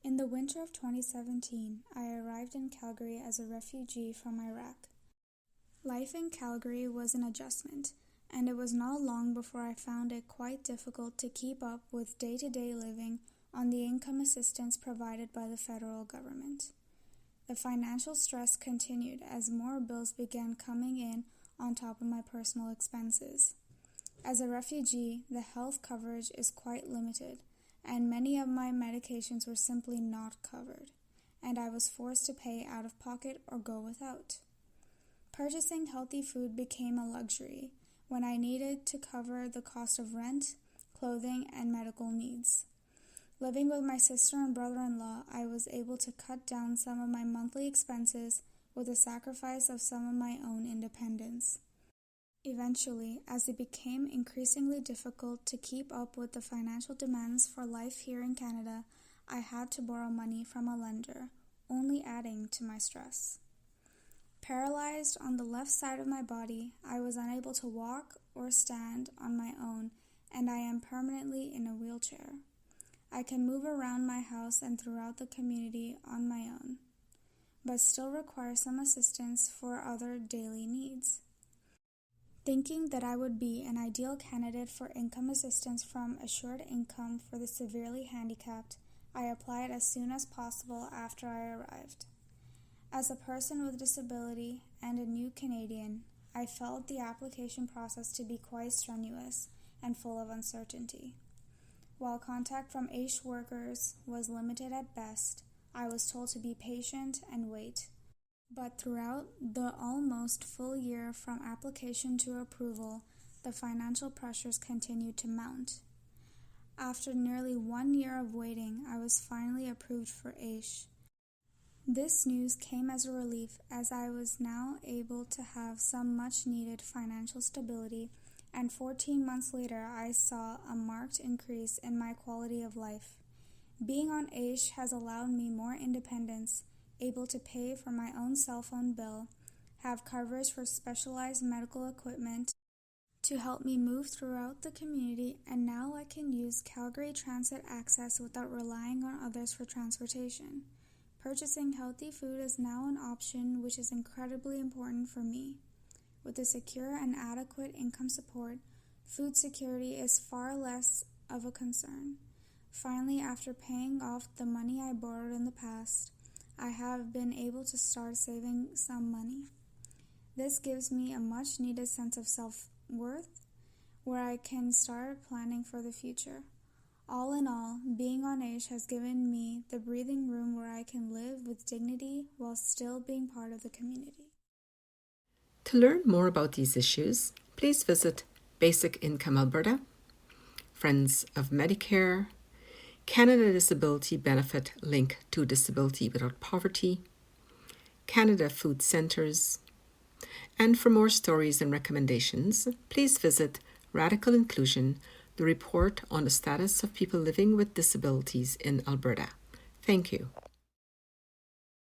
In the winter of 2017, I arrived in Calgary as a refugee from Iraq. Life in Calgary was an adjustment, and it was not long before I found it quite difficult to keep up with day-to-day living on the income assistance provided by the federal government. The financial stress continued as more bills began coming in on top of my personal expenses. As a refugee, the health coverage is quite limited, and many of my medications were simply not covered, and I was forced to pay out of pocket or go without. Purchasing healthy food became a luxury when I needed to cover the cost of rent, clothing, and medical needs. Living with my sister and brother-in-law, I was able to cut down some of my monthly expenses with the sacrifice of some of my own independence. Eventually, as it became increasingly difficult to keep up with the financial demands for life here in Canada, I had to borrow money from a lender, only adding to my stress. Paralyzed on the left side of my body, I was unable to walk or stand on my own, and I am permanently in a wheelchair. I can move around my house and throughout the community on my own, but still require some assistance for other daily needs. Thinking that I would be an ideal candidate for income assistance from Assured Income for the severely handicapped, I applied as soon as possible after I arrived. As a person with disability and a new Canadian, I felt the application process to be quite strenuous and full of uncertainty. While contact from AISH workers was limited at best, I was told to be patient and wait. But throughout the almost full year from application to approval, the financial pressures continued to mount. After nearly 1 year of waiting, I was finally approved for AISH. This news came as a relief as I was now able to have some much-needed financial stability, and 14 months later I saw a marked increase in my quality of life. Being on AISH has allowed me more independence, able to pay for my own cell phone bill, have coverage for specialized medical equipment to help me move throughout the community, and now I can use Calgary Transit access without relying on others for transportation. Purchasing healthy food is now an option, which is incredibly important for me. With a secure and adequate income support, food security is far less of a concern. Finally, after paying off the money I borrowed in the past, I have been able to start saving some money. This gives me a much-needed sense of self-worth, where I can start planning for the future. All in all, being on AISH has given me the breathing room where I can live with dignity while still being part of the community. To learn more about these issues, please visit Basic Income Alberta, Friends of Medicare, Canada Disability Benefit Link to Disability Without Poverty, Canada Food Centres, and for more stories and recommendations, please visit Radical Inclusion, the report on the status of people living with disabilities in Alberta. Thank you.